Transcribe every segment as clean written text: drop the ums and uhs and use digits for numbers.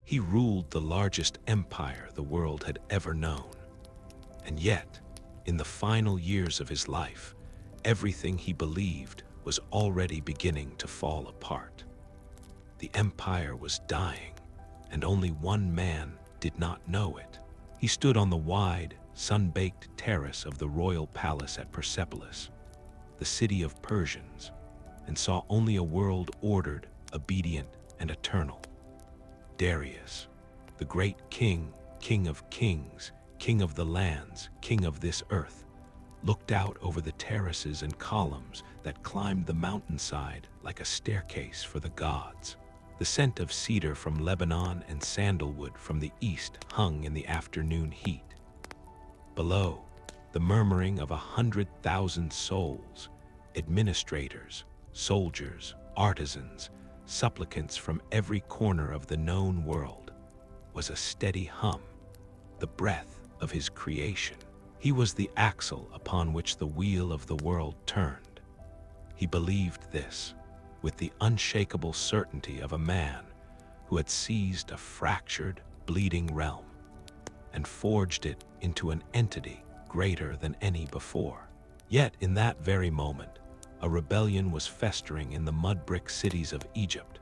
He ruled the largest empire the world had ever known. And yet, in the final years of his life, everything he believed was already beginning to fall apart. The empire was dying, and only one man did not know it. He stood on the wide, sun-baked terrace of the royal palace at Persepolis, the city of Persians, and saw only a world ordered, obedient, and eternal. Darius, the great king, king of kings, king of the lands, king of this earth, looked out over the terraces and columns that climbed the mountainside like a staircase for the gods. The scent of cedar from Lebanon and sandalwood from the east hung in the afternoon heat. Below, the murmuring of 100,000 souls, administrators, soldiers, artisans, supplicants from every corner of the known world, was a steady hum, the breath of his creation. He was the axle upon which the wheel of the world turned. He believed this with the unshakable certainty of a man who had seized a fractured, bleeding realm and forged it into an entity greater than any before. Yet in that very moment, a rebellion was festering in the mud-brick cities of Egypt.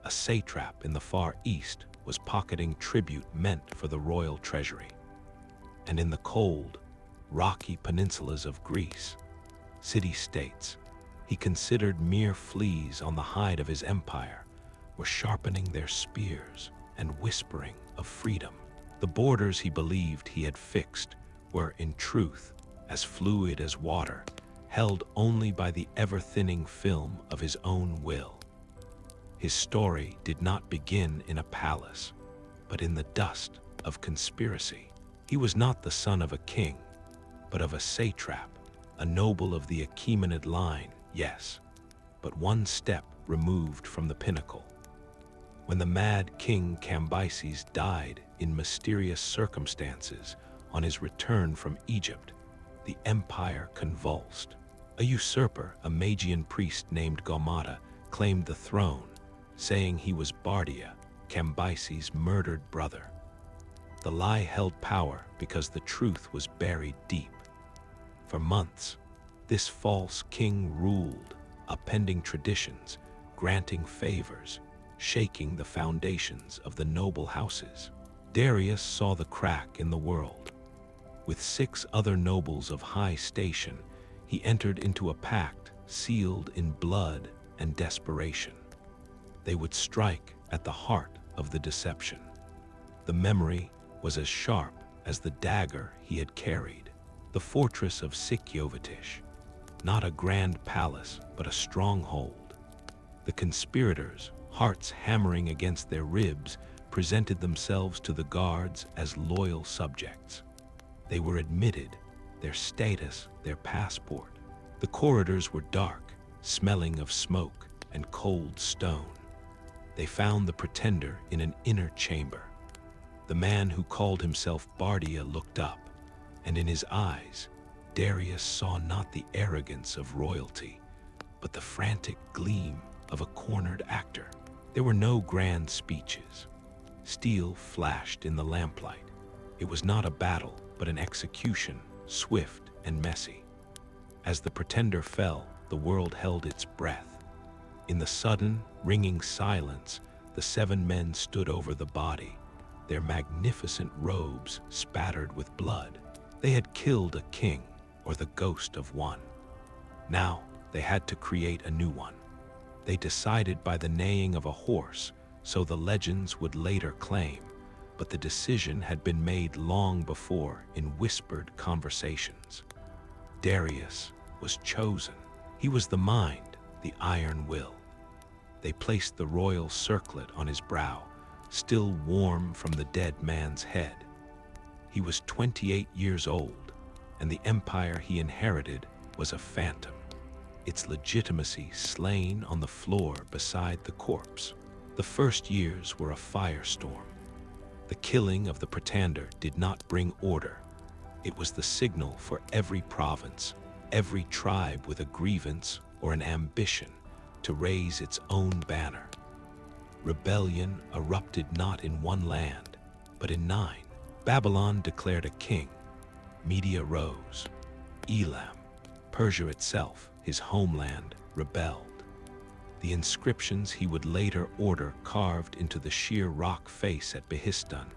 A satrap in the Far East was pocketing tribute meant for the royal treasury. And in the cold, rocky peninsulas of Greece, city-states he considered mere fleas on the hide of his empire were sharpening their spears and whispering of freedom. The borders he believed he had fixed were, in truth, as fluid as water, held only by the ever-thinning film of his own will. His story did not begin in a palace, but in the dust of conspiracy. He was not the son of a king, but of a satrap, a noble of the Achaemenid line, yes, but one step removed from the pinnacle. When the mad king Cambyses died in mysterious circumstances on his return from Egypt, the empire convulsed. A usurper, a Magian priest named Gaumata, claimed the throne, saying he was Bardia, Cambyses' murdered brother. The lie held power because the truth was buried deep. For months, this false king ruled, appending traditions, granting favors, shaking the foundations of the noble houses. Darius saw the crack in the world. With 6 other nobles of high station, he entered into a pact sealed in blood and desperation. They would strike at the heart of the deception. The memory was as sharp as the dagger he had carried. The fortress of Sikyovotish, not a grand palace, but a stronghold. The conspirators, hearts hammering against their ribs, presented themselves to the guards as loyal subjects. They were admitted, their status, their passport. The corridors were dark, smelling of smoke and cold stone. They found the pretender in an inner chamber. The man who called himself Bardia looked up, and in his eyes, Darius saw not the arrogance of royalty, but the frantic gleam of a cornered actor. There were no grand speeches. Steel flashed in the lamplight. It was not a battle, but an execution, swift and messy. As the pretender fell, the world held its breath. In the sudden, ringing silence, the 7 men stood over the body, their magnificent robes spattered with blood. They had killed a king, or the ghost of one. Now they had to create a new one. They decided by the neighing of a horse, so the legends would later claim, but the decision had been made long before in whispered conversations. Darius was chosen. He was the mind, the iron will. They placed the royal circlet on his brow, still warm from the dead man's head. He was 28 years old, and the empire he inherited was a phantom, its legitimacy slain on the floor beside the corpse. The first years were a firestorm. The killing of the pretender did not bring order. It was the signal for every province, every tribe with a grievance or an ambition to raise its own banner. rebellion erupted not in one land, but in 9. Babylon declared a king. Media rose. Elam, Persia itself, his homeland, rebelled. The inscriptions he would later order carved into the sheer rock face at Behistun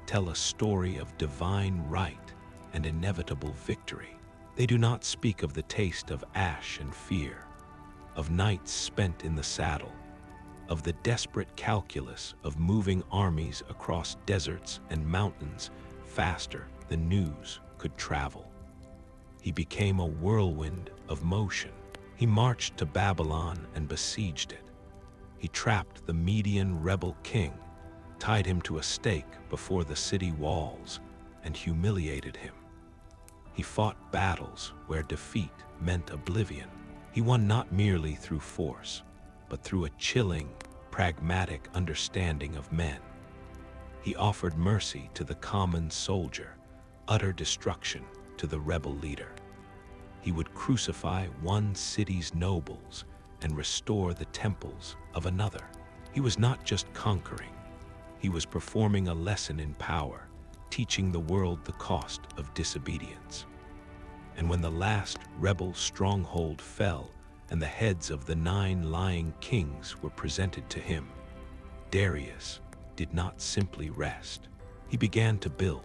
tell a story of divine right and inevitable victory. They do not speak of the taste of ash and fear, of nights spent in the saddle, of the desperate calculus of moving armies across deserts and mountains faster than news could travel. He became a whirlwind of motion. He marched to Babylon and besieged it. He trapped the Median rebel king, tied him to a stake before the city walls, and humiliated him. He fought battles where defeat meant oblivion. He won not merely through force, but through a chilling, pragmatic understanding of men. He offered mercy to the common soldier, utter destruction to the rebel leader. He would crucify one city's nobles and restore the temples of another. He was not just conquering. He was performing a lesson in power, teaching the world the cost of disobedience. And when the last rebel stronghold fell and the heads of the 9 lying kings were presented to him, Darius did not simply rest. He began to build.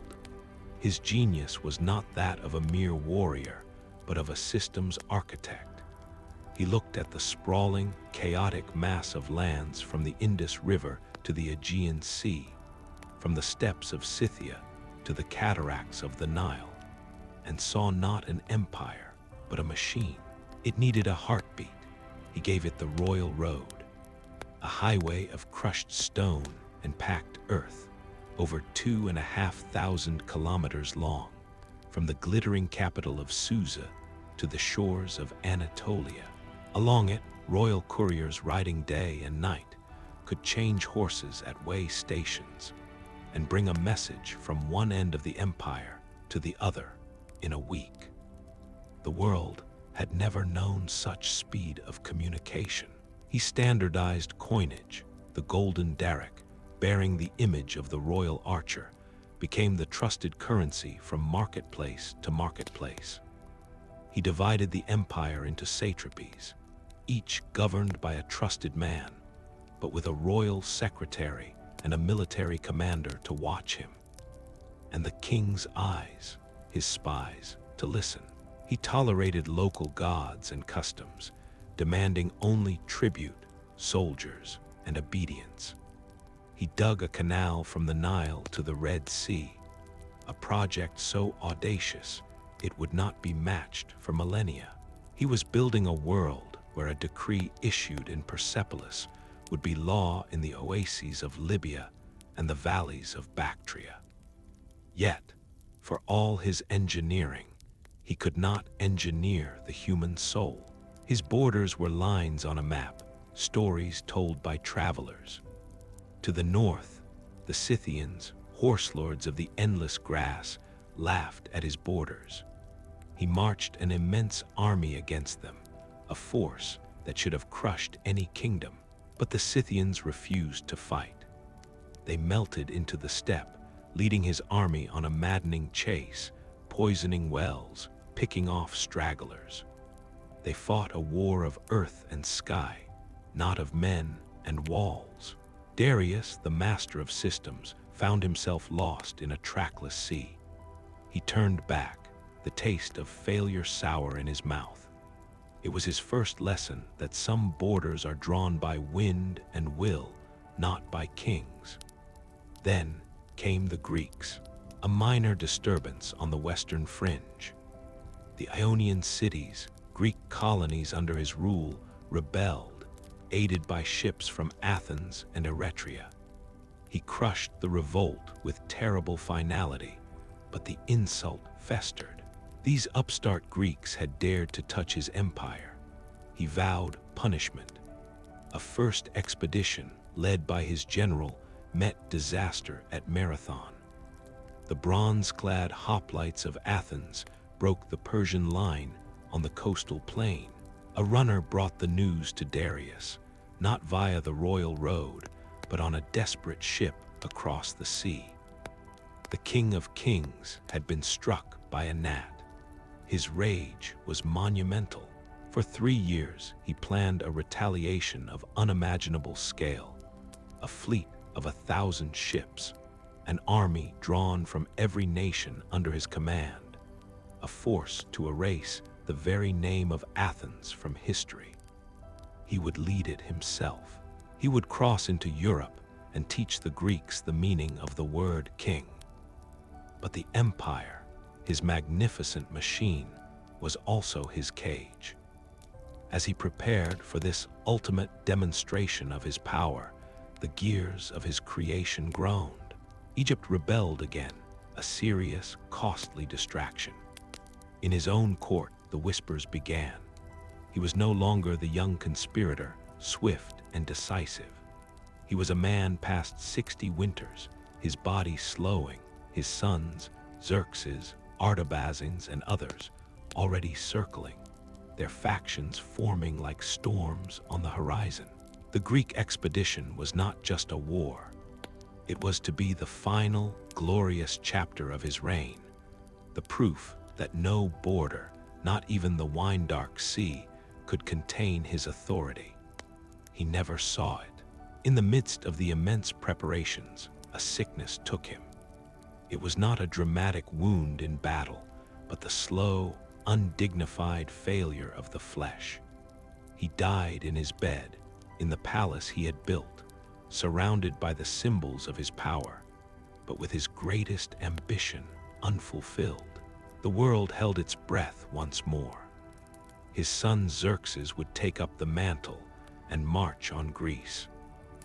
His genius was not that of a mere warrior, but of a systems architect. He looked at the sprawling, chaotic mass of lands from the Indus River to the Aegean Sea, from the steppes of Scythia to the cataracts of the Nile, and saw not an empire, but a machine. It needed a heartbeat. He gave it the royal road, a highway of crushed stone and packed earth, over 2,500 kilometers long, from the glittering capital of Susa to the shores of Anatolia. Along it, royal couriers riding day and night could change horses at way stations and bring a message from one end of the empire to the other in a week. The world had never known such speed of communication. He standardized coinage. The golden daric, bearing the image of the royal archer, became the trusted currency from marketplace to marketplace. He divided the empire into satrapies, each governed by a trusted man, but with a royal secretary and a military commander to watch him, and the king's eyes, his spies, to listen. He tolerated local gods and customs, demanding only tribute, soldiers, and obedience. He dug a canal from the Nile to the Red Sea, a project so audacious it would not be matched for millennia. He was building a world where a decree issued in Persepolis would be law in the oases of Libya and the valleys of Bactria. Yet, for all his engineering, he could not engineer the human soul. His borders were lines on a map, stories told by travelers. To the north, the Scythians, horse lords of the endless grass, laughed at his borders. He marched an immense army against them, a force that should have crushed any kingdom. But the Scythians refused to fight. They melted into the steppe, leading his army on a maddening chase, poisoning wells, picking off stragglers. They fought a war of earth and sky, not of men and walls. Darius, the master of systems, found himself lost in a trackless sea. He turned back, the taste of failure sour in his mouth. It was his first lesson that some borders are drawn by wind and will, not by kings. Then came the Greeks, a minor disturbance on the western fringe. The Ionian cities, Greek colonies under his rule, rebelled, aided by ships from Athens and Eretria. He crushed the revolt with terrible finality, but the insult festered. These upstart Greeks had dared to touch his empire. He vowed punishment. A first expedition, led by his general, met disaster at Marathon. The bronze-clad hoplites of Athens broke the Persian line on the coastal plain. A runner brought the news to Darius, not via the royal road, but on a desperate ship across the sea. The King of Kings had been struck by a gnat. His rage was monumental. For 3 years, he planned a retaliation of unimaginable scale, a fleet of 1,000 ships, an army drawn from every nation under his command, a force to erase the very name of Athens from history. He would lead it himself. He would cross into Europe and teach the Greeks the meaning of the word king. But the empire, his magnificent machine, was also his cage. As he prepared for this ultimate demonstration of his power, the gears of his creation groaned. Egypt rebelled again, a serious, costly distraction. In his own court, the whispers began. He was no longer the young conspirator, swift and decisive. He was a man past 60 winters, his body slowing, his sons, Xerxes, Artabaxerxes, and others, already circling, their factions forming like storms on the horizon. The Greek expedition was not just a war. It was to be the final, glorious chapter of his reign, the proof that no border, not even the wine-dark sea, could contain his authority. He never saw it. In the midst of the immense preparations, a sickness took him. It was not a dramatic wound in battle, but the slow, undignified failure of the flesh. He died in his bed, in the palace he had built, surrounded by the symbols of his power, but with his greatest ambition unfulfilled. The world held its breath once more. His son Xerxes would take up the mantle and march on Greece,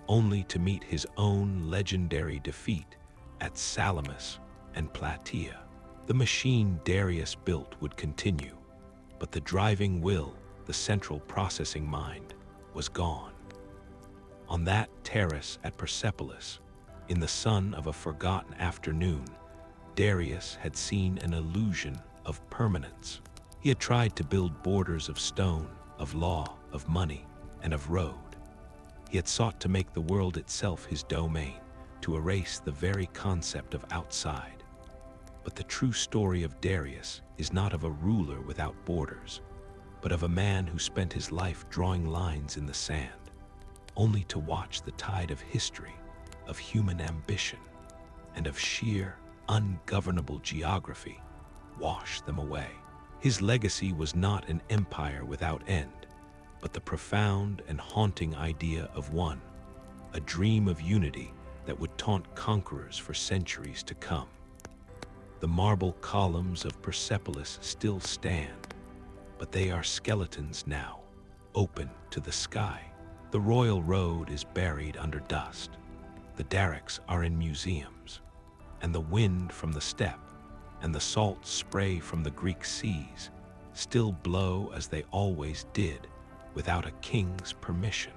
only to meet his own legendary defeat at Salamis and Plataea. The machine Darius built would continue, but the driving will, the central processing mind, was gone. On that terrace at Persepolis, in the sun of a forgotten afternoon, Darius had seen an illusion of permanence. He had tried to build borders of stone, of law, of money, and of road. He had sought to make the world itself his domain, to erase the very concept of outside. But the true story of Darius is not of a ruler without borders, but of a man who spent his life drawing lines in the sand, only to watch the tide of history, of human ambition, and of sheer, ungovernable geography wash them away. His legacy was not an empire without end, but the profound and haunting idea of one, a dream of unity that would taunt conquerors for centuries to come. The marble columns of Persepolis still stand, but they are skeletons now, open to the sky. The royal road is buried under dust. The derricks are in museums, and the wind from the steppe and the salt spray from the Greek seas still blow as they always did, without a king's permission.